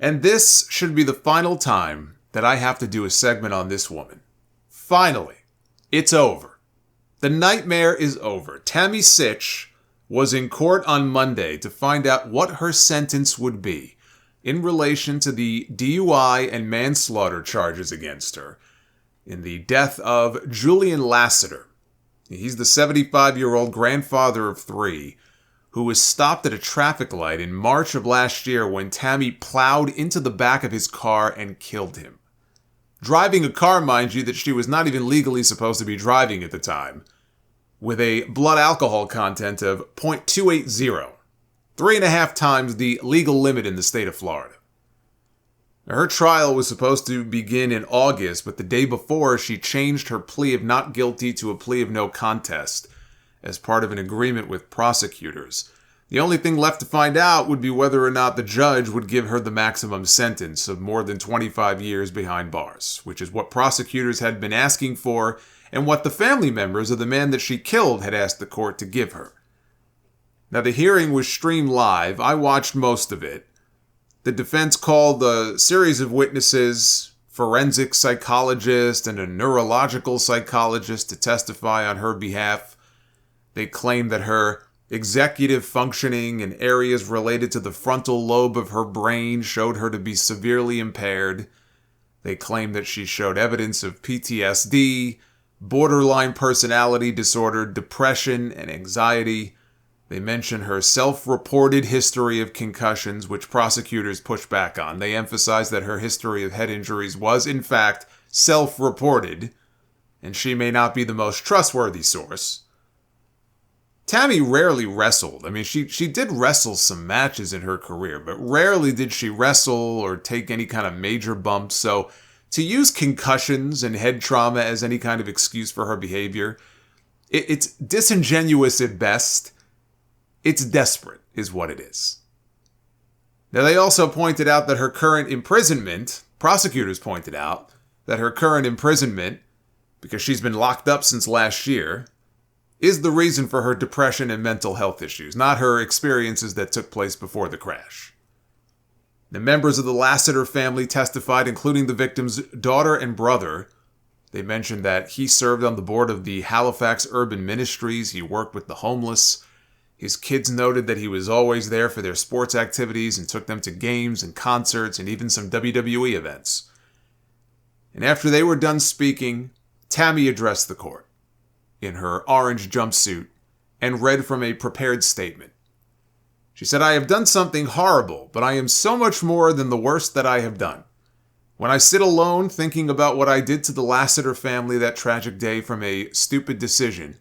And this should be the final time that I have to do a segment on this woman. Finally, it's over. The nightmare is over. Tammy Sytch was in court on Monday to find out what her sentence would be in relation to the DUI and manslaughter charges against her in the death of Julian Lassiter. He's the 75-year-old grandfather of 3 who was stopped at a traffic light in March of last year when Tammy plowed into the back of his car and killed him. Driving a car, mind you, that she was not even legally supposed to be driving at the time, with a blood alcohol content of 0.280, 3.5 times the legal limit in the state of Florida. Now, her trial was supposed to begin in August, but the day before, she changed her plea of not guilty to a plea of no contest as part of an agreement with prosecutors. The only thing left to find out would be whether or not the judge would give her the maximum sentence of more than 25 years behind bars, which is what prosecutors had been asking for and what the family members of the man that she killed had asked the court to give her. Now, the hearing was streamed live. I watched most of it. The defense called a series of witnesses, forensic psychologist and a neurological psychologist, to testify on her behalf. They claimed that her executive functioning in areas related to the frontal lobe of her brain showed her to be severely impaired. They claimed that she showed evidence of PTSD, borderline personality disorder, depression, and anxiety. They mentioned her self-reported history of concussions, which prosecutors pushed back on. They emphasized that her history of head injuries was, in fact, self-reported, and she may not be the most trustworthy source. Tammy rarely wrestled. I mean, she did wrestle some matches in her career, but rarely did she wrestle or take any kind of major bumps. So to use concussions and head trauma as any kind of excuse for her behavior, it's disingenuous at best. It's desperate, is what it is. Now, they also pointed out that her current imprisonment, prosecutors pointed out that her current imprisonment, because she's been locked up since last year, is the reason for her depression and mental health issues, not her experiences that took place before the crash. The members of the Lassiter family testified, including the victim's daughter and brother. They mentioned that he served on the board of the Halifax Urban Ministries. He worked with the homeless. His kids noted that he was always there for their sports activities and took them to games and concerts and even some WWE events. And after they were done speaking, Tammy addressed the court in her orange jumpsuit and read from a prepared statement. She said, "I have done something horrible, but I am so much more than the worst that I have done. When I sit alone thinking about what I did to the Lassiter family that tragic day from a stupid decision,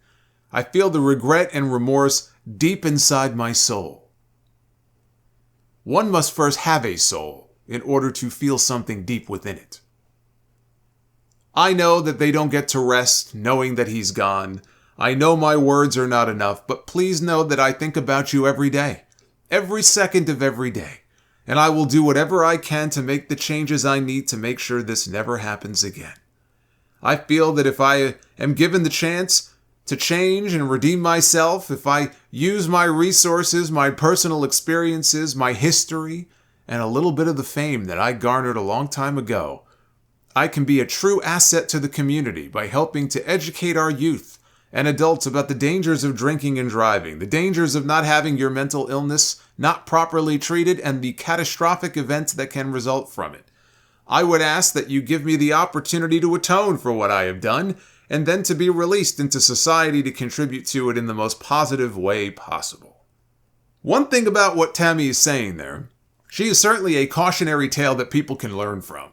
I feel the regret and remorse deep inside my soul." One must first have a soul in order to feel something deep within it. I know that they don't get to rest knowing that he's gone. I know my words are not enough, but please know that I think about you every day, every second of every day, and I will do whatever I can to make the changes I need to make sure this never happens again. I feel that if I am given the chance to change and redeem myself, if I use my resources, my personal experiences, my history, and a little bit of the fame that I garnered a long time ago, I can be a true asset to the community by helping to educate our youth and adults about the dangers of drinking and driving, the dangers of not having your mental illness not properly treated, and the catastrophic events that can result from it. I would ask that you give me the opportunity to atone for what I have done, and then to be released into society to contribute to it in the most positive way possible. One thing about what Tammy is saying there, she is certainly a cautionary tale that people can learn from.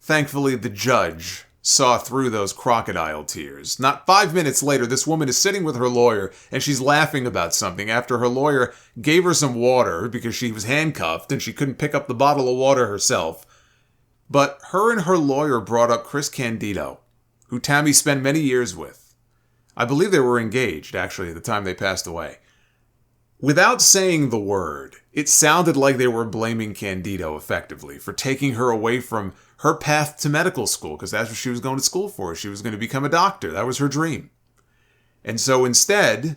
Thankfully, the judge saw through those crocodile tears. Not 5 minutes later, this woman is sitting with her lawyer, and she's laughing about something after her lawyer gave her some water because she was handcuffed and she couldn't pick up the bottle of water herself. But her and her lawyer brought up Chris Candido, who Tammy spent many years with. I believe they were engaged, actually, at the time they passed away. Without saying the word, it sounded like they were blaming Candido effectively for taking her away from her path to medical school, because that's what she was going to school for. She was going to become a doctor. That was her dream. And so instead,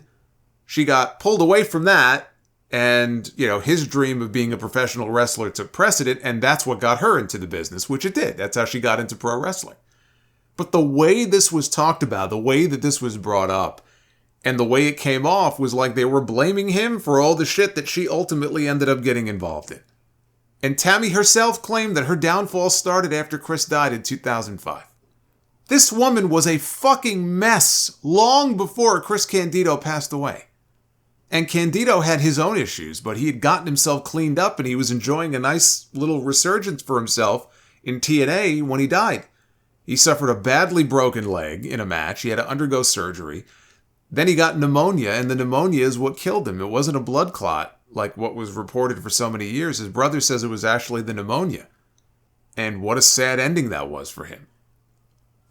she got pulled away from that And, his dream of being a professional wrestler took precedent, and that's what got her into the business, which it did. That's how she got into pro wrestling. But the way this was talked about, the way that this was brought up, and the way it came off was like they were blaming him for all the shit that she ultimately ended up getting involved in. And Tammy herself claimed that her downfall started after Chris died in 2005. This woman was a fucking mess long before Chris Candido passed away. And Candido had his own issues, but he had gotten himself cleaned up and he was enjoying a nice little resurgence for himself in TNA when he died. He suffered a badly broken leg in a match. He had to undergo surgery. Then he got pneumonia, and the pneumonia is what killed him. It wasn't a blood clot like what was reported for so many years. His brother says it was actually the pneumonia. And what a sad ending that was for him.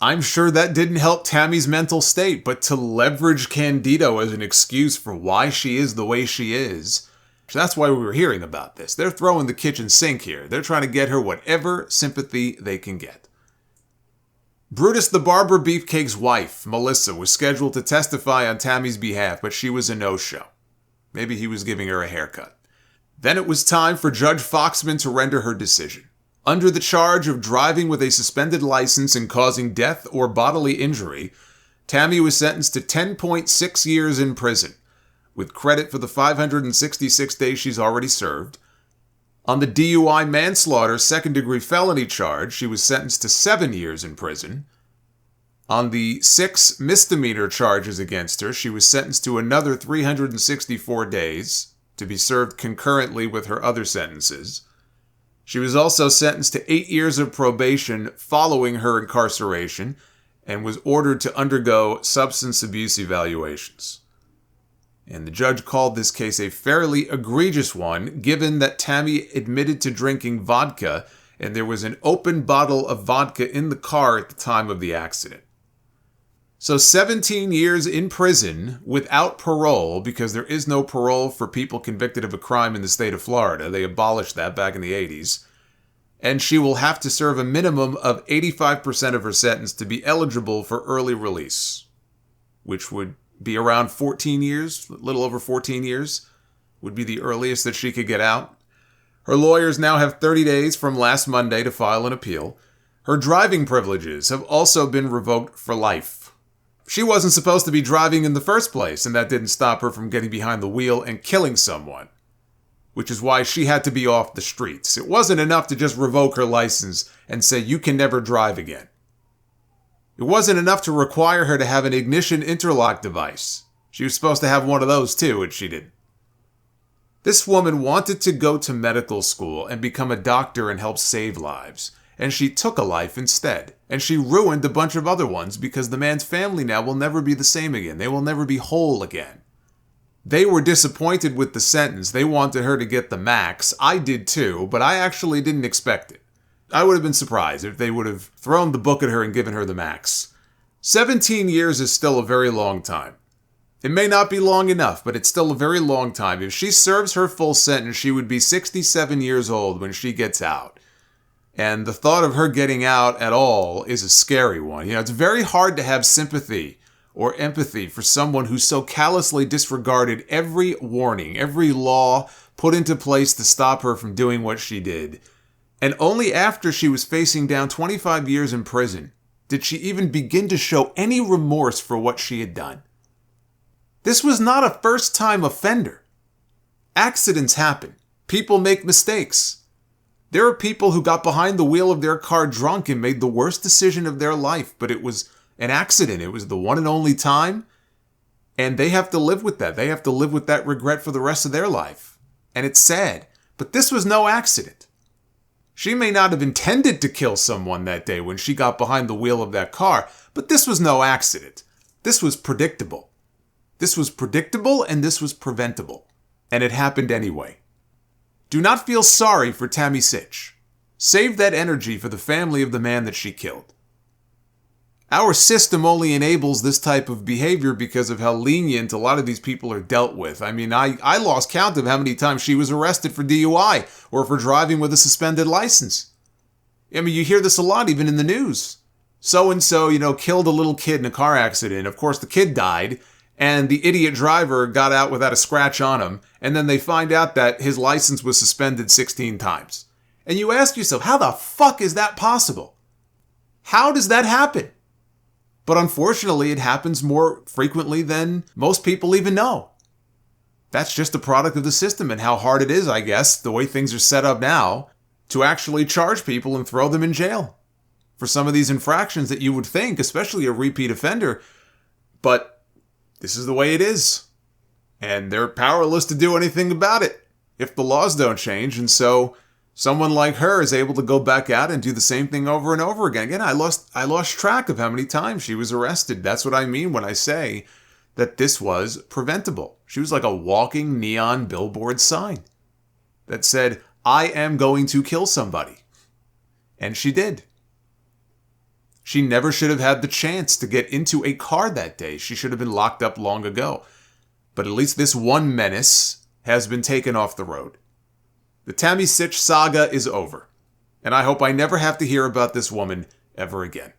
I'm sure that didn't help Tammy's mental state, but to leverage Candido as an excuse for why she is the way she is, that's why we were hearing about this. They're throwing the kitchen sink here. They're trying to get her whatever sympathy they can get. Brutus the Barber Beefcake's wife, Melissa, was scheduled to testify on Tammy's behalf, but she was a no-show. Maybe he was giving her a haircut. Then it was time for Judge Foxman to render her decision. Under the charge of driving with a suspended license and causing death or bodily injury, Tammy was sentenced to 10.6 years in prison, with credit for the 566 days she's already served. On the DUI manslaughter second-degree felony charge, she was sentenced to 7 years in prison. On the 6 misdemeanor charges against her, she was sentenced to another 364 days, to be served concurrently with her other sentences. She was also sentenced to 8 years of probation following her incarceration and was ordered to undergo substance abuse evaluations. And the judge called this case a fairly egregious one, given that Tammy admitted to drinking vodka and there was an open bottle of vodka in the car at the time of the accident. So 17 years in prison without parole, because there is no parole for people convicted of a crime in the state of Florida. They abolished that back in the 80s. And she will have to serve a minimum of 85% of her sentence to be eligible for early release, which would be around 14 years, a little over 14 years, would be the earliest that she could get out. Her lawyers now have 30 days from last Monday to file an appeal. Her driving privileges have also been revoked for life. She wasn't supposed to be driving in the first place, and that didn't stop her from getting behind the wheel and killing someone, which is why she had to be off the streets. It wasn't enough to just revoke her license and say, you can never drive again. It wasn't enough to require her to have an ignition interlock device. She was supposed to have one of those too, and she didn't. This woman wanted to go to medical school and become a doctor and help save lives. And she took a life instead. And she ruined a bunch of other ones because the man's family now will never be the same again. They will never be whole again. They were disappointed with the sentence. They wanted her to get the max. I did too, but I actually didn't expect it. I would have been surprised if they would have thrown the book at her and given her the max. 17 years is still a very long time. It may not be long enough, but it's still a very long time. If she serves her full sentence, she would be 67 years old when she gets out. And the thought of her getting out at all is a scary one. It's very hard to have sympathy or empathy for someone who so callously disregarded every warning, every law put into place to stop her from doing what she did. And only after she was facing down 25 years in prison did she even begin to show any remorse for what she had done. This was not a first-time offender. Accidents happen. People make mistakes. There are people who got behind the wheel of their car drunk and made the worst decision of their life, but it was an accident. It was the one and only time, and they have to live with that. They have to live with that regret for the rest of their life, and it's sad. But this was no accident. She may not have intended to kill someone that day when she got behind the wheel of that car, but this was no accident. This was predictable. This was predictable, and this was preventable, and it happened anyway. Do not feel sorry for Tammy Sytch. Save that energy for the family of the man that she killed. Our system only enables this type of behavior because of how lenient a lot of these people are dealt with. I mean, I lost count of how many times she was arrested for DUI or for driving with a suspended license. I mean, you hear this a lot, even in the news. So-and-so, killed a little kid in a car accident. Of course, the kid died, and the idiot driver got out without a scratch on him, and then they find out that his license was suspended 16 times. And you ask yourself, how the fuck is that possible? How does that happen? But unfortunately, it happens more frequently than most people even know. That's just a product of the system and how hard it is, I guess, the way things are set up now, to actually charge people and throw them in jail for some of these infractions that you would think, especially a repeat offender. But this is the way it is. And they're powerless to do anything about it if the laws don't change. And so someone like her is able to go back out and do the same thing over and over again. Again, I lost track of how many times she was arrested. That's what I mean when I say that this was preventable. She was like a walking neon billboard sign that said, I am going to kill somebody. And she did. She never should have had the chance to get into a car that day. She should have been locked up long ago. But at least this one menace has been taken off the road. The Tammy Sytch saga is over. And I hope I never have to hear about this woman ever again.